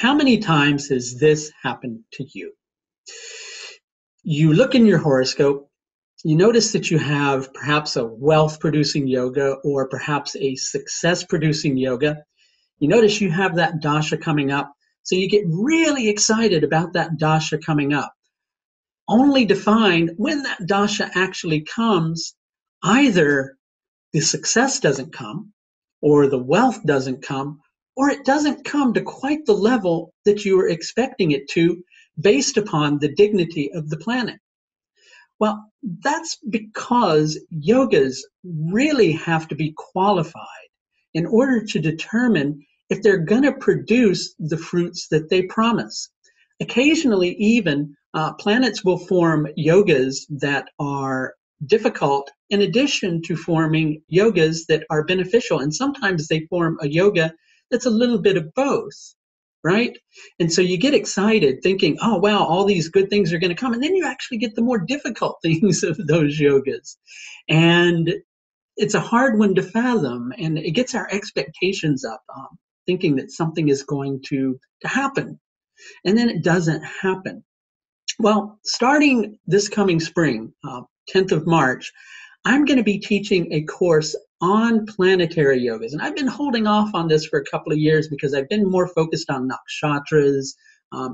How many times has this happened to you? You look in your horoscope, you notice that you have perhaps a wealth-producing yoga or perhaps a success-producing yoga. You notice you have that dasha coming up, so you get really excited about that dasha coming up, only to find when that dasha actually comes, either the success doesn't come, or the wealth doesn't come, or it doesn't come to quite the level that you were expecting it to based upon the dignity of the planet. Well, that's because yogas really have to be qualified in order to determine if they're going to produce the fruits that they promise. Occasionally, even planets will form yogas that are difficult in addition to forming yogas that are beneficial. And sometimes they form a yoga that's a little bit of both, right? And so you get excited thinking, oh, wow, all these good things are going to come. And then you actually get the more difficult things of those yogas. And it's a hard one to fathom, and it gets our expectations up, thinking that something is going to happen. And then it doesn't happen. Well, starting this coming spring, 10th of March, I'm going to be teaching a course on planetary yogas. And I've been holding off on this for a couple of years because I've been more focused on nakshatras,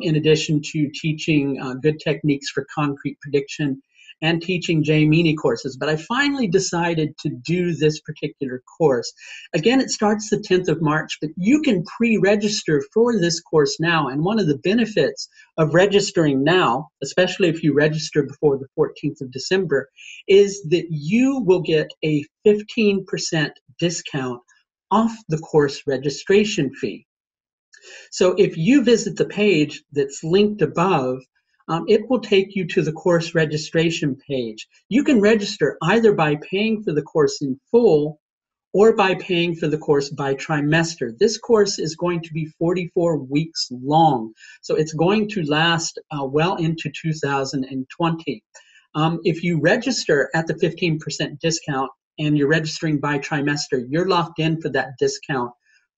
in addition to teaching good techniques for concrete prediction and teaching Jaimini courses. But I finally decided to do this particular course. Again, it starts the 10th of March, but you can pre-register for this course now. And one of the benefits of registering now, especially if you register before the 14th of December, is that you will get a 15% discount off the course registration fee. So if you visit the page that's linked above, it will take you to the course registration page. You can register either by paying for the course in full or by paying for the course by trimester. This course is going to be 44 weeks long, so it's going to last well into 2020. If you register at the 15% discount and you're registering by trimester, you're locked in for that discount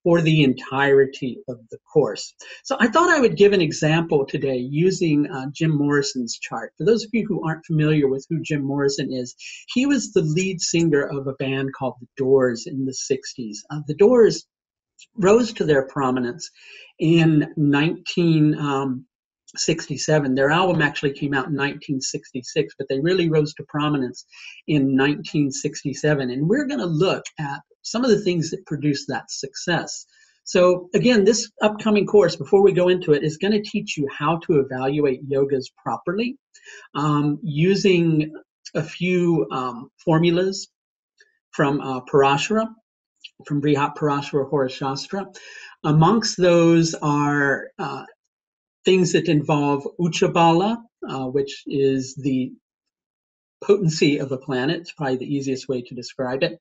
for the entirety of the course. So I thought I would give an example today using Jim Morrison's chart. For those of you who aren't familiar with who Jim Morrison is, he was the lead singer of a band called The Doors in the 60s. The Doors rose to their prominence in 1967. Their album actually came out in 1966, but they really rose to prominence in 1967. And we're going to look at some of the things that produce that success. So again, this upcoming course, before we go into it, is going to teach you how to evaluate yogas properly, using a few formulas from Parashara, from Brihat Parashara Hora Shastra. Amongst those are things that involve Uchabala, which is the potency of a planet. It's probably the easiest way to describe it.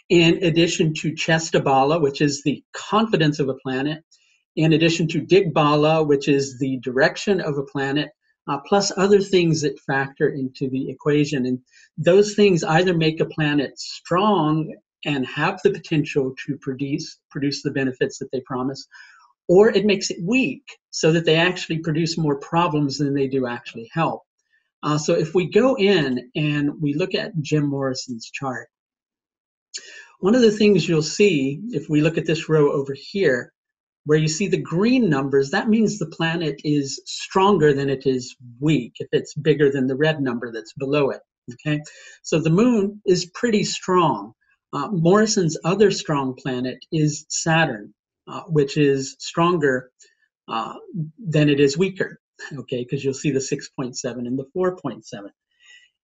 In addition to Chestabala, which is the confidence of a planet. In addition to Digbala, which is the direction of a planet, plus other things that factor into the equation. And those things either make a planet strong and have the potential to produce the benefits that they promise, or it makes it weak so that they actually produce more problems than they do actually help. So if we go in and we look at Jim Morrison's chart, one of the things you'll see, if we look at this row over here, where you see the green numbers, that means the planet is stronger than it is weak, if it's bigger than the red number that's below it, okay? So the moon is pretty strong. Morrison's other strong planet is Saturn, which is stronger than it is weaker. Okay, because you'll see the 6.7 and the 4.7.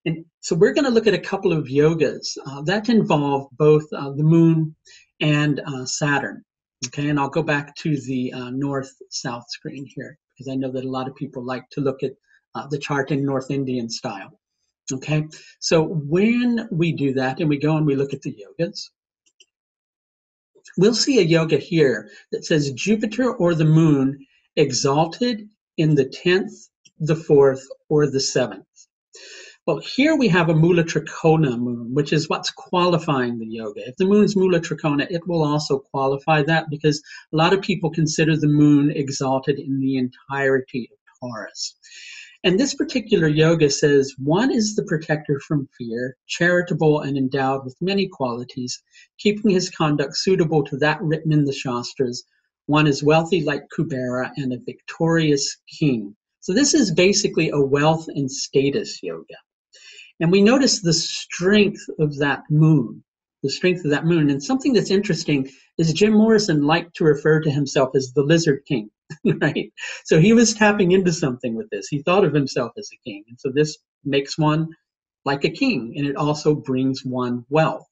And so we're going to look at a couple of yogas that involve both the moon and Saturn. Okay, and I'll go back to the north-south screen here because I know that a lot of people like to look at the chart in North Indian style. Okay, so when we do that and we go and we look at the yogas, we'll see a yoga here that says Jupiter or the moon exalted in the 10th, the 4th, or the 7th. Well, here we have a Mula Trikona moon, which is what's qualifying the yoga. If the moon's Mula Trikona, it will also qualify that because a lot of people consider the moon exalted in the entirety of Taurus. And this particular yoga says one is the protector from fear, charitable and endowed with many qualities, keeping his conduct suitable to that written in the Shastras. One is wealthy like Kubera and a victorious king. So this is basically a wealth and status yoga. And we notice the strength of that moon, And something that's interesting is Jim Morrison liked to refer to himself as the Lizard King, right? So he was tapping into something with this. He thought of himself as a king. And so this makes one like a king, and it also brings one wealth.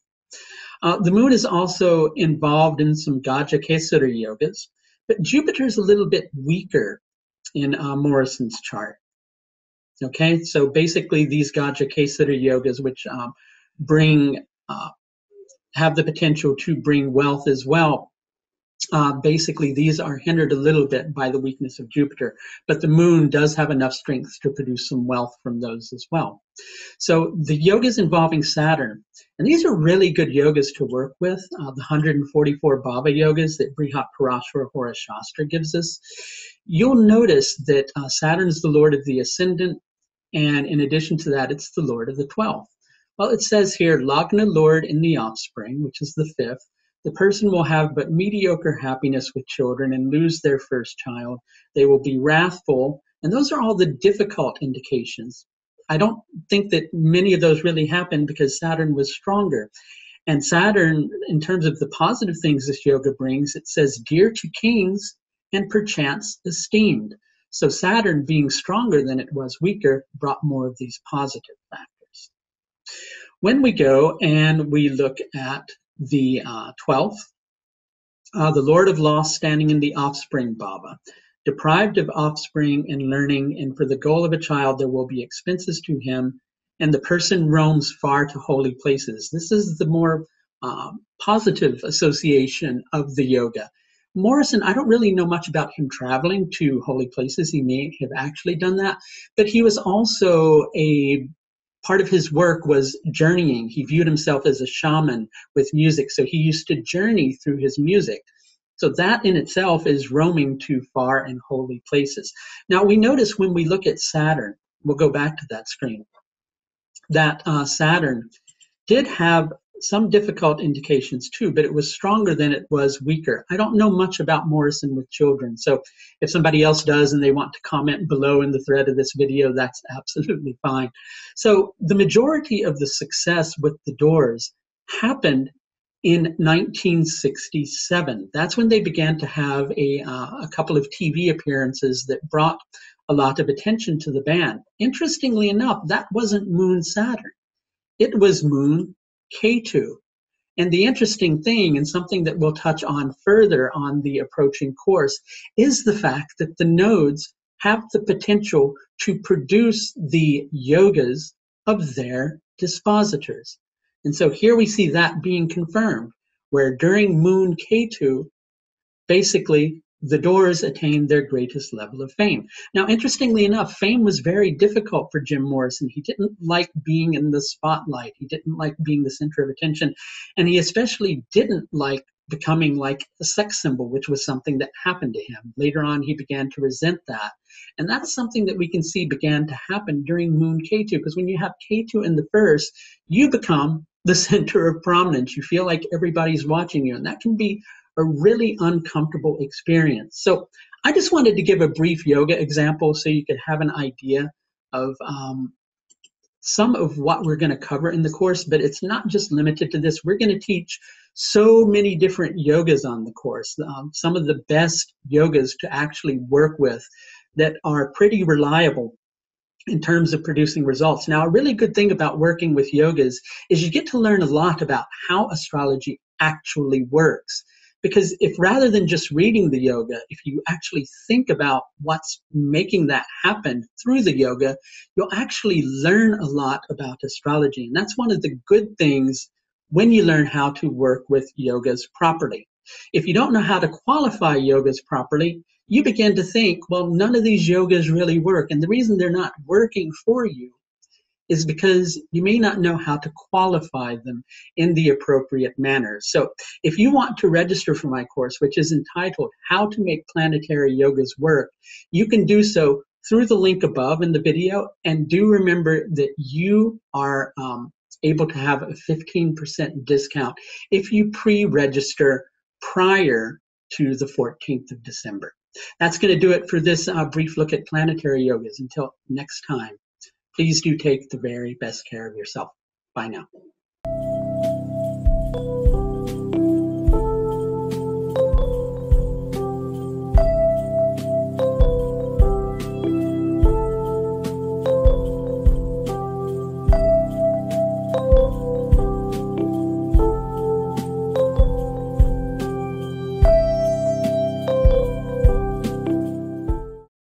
The moon is also involved in some Gaja Kesara yogas, but Jupiter's a little bit weaker in Morrison's chart. Okay, so basically these Gaja Kesara yogas, which have the potential to bring wealth as well, basically these are hindered a little bit by the weakness of Jupiter, but the moon does have enough strength to produce some wealth from those as well. So the yogas involving Saturn, and these are really good yogas to work with, the 144 Bhava yogas that Brihat Parashara Hora Shastra gives us. You'll notice that Saturn is the lord of the ascendant, and in addition to that, it's the lord of the 12th. Well, it says here, Lagna lord in the offspring, which is the 5th, the person will have but mediocre happiness with children and lose their first child. They will be wrathful, and those are all the difficult indications. I don't think that many of those really happen because Saturn was stronger. And Saturn, in terms of the positive things this yoga brings, it says, dear to kings and perchance esteemed. So Saturn, being stronger than it was weaker, brought more of these positive factors. When we go and we look at the 12th, the Lord of Loss standing in the offspring bhava, deprived of offspring and learning, and for the goal of a child there will be expenses to him, and the person roams far to holy places. This is the more positive association of the yoga. Morrison, I don't really know much about him traveling to holy places. He may have actually done that, but he was also part of his work was journeying. He viewed himself as a shaman with music, so he used to journey through his music. So that in itself is roaming to far and holy places. Now we notice when we look at Saturn, we'll go back to that screen, that Saturn did have some difficult indications too, but it was stronger than it was weaker. I don't know much about Morrison with children, so if somebody else does and they want to comment below in the thread of this video, that's absolutely fine. So the majority of the success with the Doors happened in 1967. That's when they began to have a couple of TV appearances that brought a lot of attention to the band. Interestingly enough, that wasn't Moon Saturn. It was Moon Ketu. And the interesting thing, and something that we'll touch on further on the approaching course, is the fact that the nodes have the potential to produce the yogas of their dispositors. And so here we see that being confirmed, where during Moon Ketu, basically the Doors attained their greatest level of fame. Now, interestingly enough, fame was very difficult for Jim Morrison. He didn't like being in the spotlight. He didn't like being the center of attention. And he especially didn't like becoming like a sex symbol, which was something that happened to him. Later on, he began to resent that. And that's something that we can see began to happen during Moon Ketu, because when you have Ketu in the first, you become the center of prominence. You feel like everybody's watching you, and that can be a really uncomfortable experience. So I just wanted to give a brief yoga example so you could have an idea of some of what we're going to cover in the course, but it's not just limited to this. We're going to teach so many different yogas on the course, some of the best yogas to actually work with that are pretty reliable in terms of producing results. Now, a really good thing about working with yogas is you get to learn a lot about how astrology actually works. Because if rather than just reading the yoga, if you actually think about what's making that happen through the yoga, you'll actually learn a lot about astrology. And that's one of the good things when you learn how to work with yogas properly. If you don't know how to qualify yogas properly, you begin to think, well, none of these yogas really work. And the reason they're not working for you is because you may not know how to qualify them in the appropriate manner. So if you want to register for my course, which is entitled How to Make Planetary Yogas Work, you can do so through the link above in the video. And do remember that you are able to have a 15% discount if you pre-register prior to the 14th of December. That's going to do it for this brief look at planetary yogas. Until next time, please do take the very best care of yourself. Bye now.